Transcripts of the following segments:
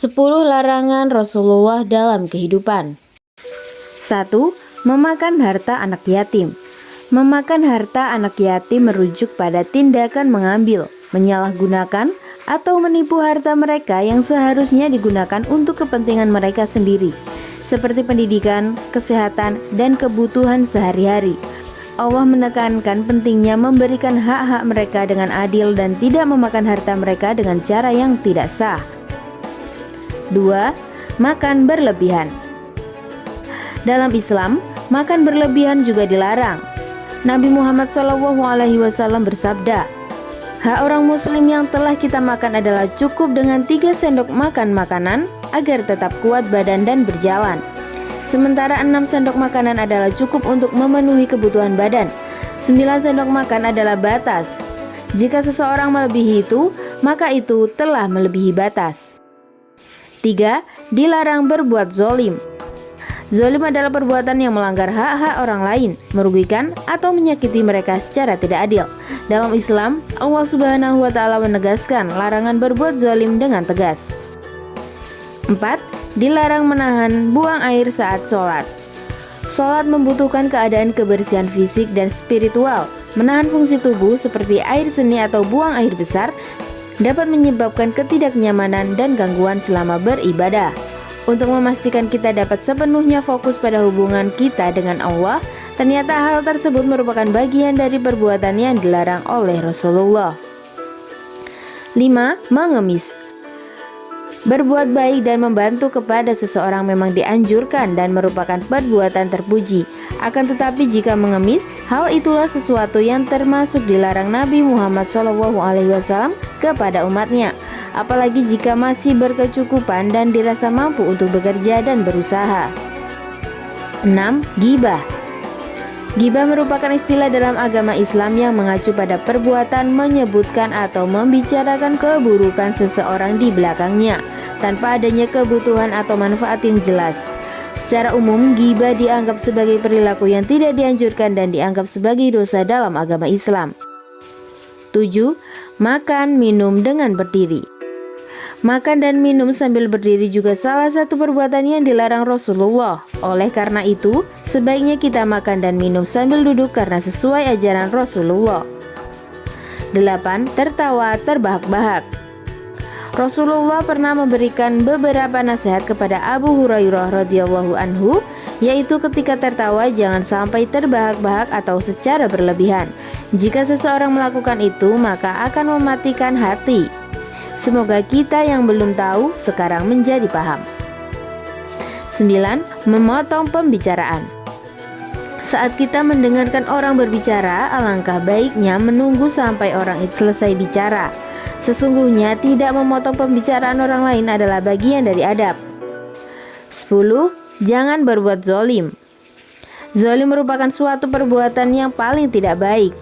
10 larangan Rasulullah dalam kehidupan. 1. Memakan harta anak yatim. Memakan harta anak yatim merujuk pada tindakan mengambil, menyalahgunakan, atau menipu harta mereka yang seharusnya digunakan untuk kepentingan mereka sendiri, seperti pendidikan, kesehatan, dan kebutuhan sehari-hari. Allah menekankan pentingnya memberikan hak-hak mereka dengan adil dan tidak memakan harta mereka dengan cara yang tidak sah. 2. Makan berlebihan. Dalam Islam, makan berlebihan juga dilarang. Nabi Muhammad SAW bersabda, "Hak orang muslim yang telah kita makan adalah cukup dengan 3 sendok makan makanan agar tetap kuat badan dan berjalan. Sementara 6 sendok makanan adalah cukup untuk memenuhi kebutuhan badan. 9 sendok makan adalah batas. Jika seseorang melebihi itu, maka itu telah melebihi batas." 3. Dilarang berbuat zolim. Zolim adalah perbuatan yang melanggar hak-hak orang lain, merugikan atau menyakiti mereka secara tidak adil. Dalam Islam, Allah Subhanahu wa Ta'ala menegaskan larangan berbuat zolim dengan tegas. 4. Dilarang menahan buang air saat sholat. Sholat membutuhkan keadaan kebersihan fisik dan spiritual. Menahan fungsi tubuh seperti air seni atau buang air besar dapat menyebabkan ketidaknyamanan dan gangguan selama beribadah. Untuk memastikan kita dapat sepenuhnya fokus pada hubungan kita dengan Allah, ternyata hal tersebut merupakan bagian dari perbuatan yang dilarang oleh Rasulullah. 5. Mengemis. Berbuat baik dan membantu kepada seseorang memang dianjurkan dan merupakan perbuatan terpuji. Akan tetapi jika mengemis, hal itulah sesuatu yang termasuk dilarang Nabi Muhammad SAW kepada umatnya. Apalagi jika masih berkecukupan dan dirasa mampu untuk bekerja dan berusaha. 6. Ghibah. Ghibah merupakan istilah dalam agama Islam yang mengacu pada perbuatan menyebutkan atau membicarakan keburukan seseorang di belakangnya tanpa adanya kebutuhan atau manfaat yang jelas. Secara umum, ghibah dianggap sebagai perilaku yang tidak dianjurkan dan dianggap sebagai dosa dalam agama Islam. 7. Makan minum dengan berdiri. Makan dan minum sambil berdiri juga salah satu perbuatan yang dilarang Rasulullah. Oleh karena itu, sebaiknya kita makan dan minum sambil duduk karena sesuai ajaran Rasulullah. 8. Tertawa terbahak-bahak. Rasulullah pernah memberikan beberapa nasihat kepada Abu Hurairah radhiyallahu anhu, yaitu ketika tertawa jangan sampai terbahak-bahak atau secara berlebihan. Jika seseorang melakukan itu, maka akan mematikan hati. Semoga kita yang belum tahu sekarang menjadi paham. 9. Memotong pembicaraan. Saat kita mendengarkan orang berbicara, alangkah baiknya menunggu sampai orang itu selesai bicara. Sesungguhnya tidak memotong pembicaraan orang lain adalah bagian dari adab. 10. Jangan berbuat zolim. Zolim merupakan suatu perbuatan yang paling tidak baik,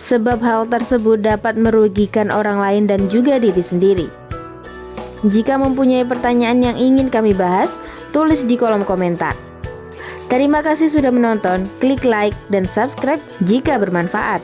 sebab hal tersebut dapat merugikan orang lain dan juga diri sendiri. Jika mempunyai pertanyaan yang ingin kami bahas, tulis di kolom komentar. Terima kasih sudah menonton, klik like dan subscribe jika bermanfaat.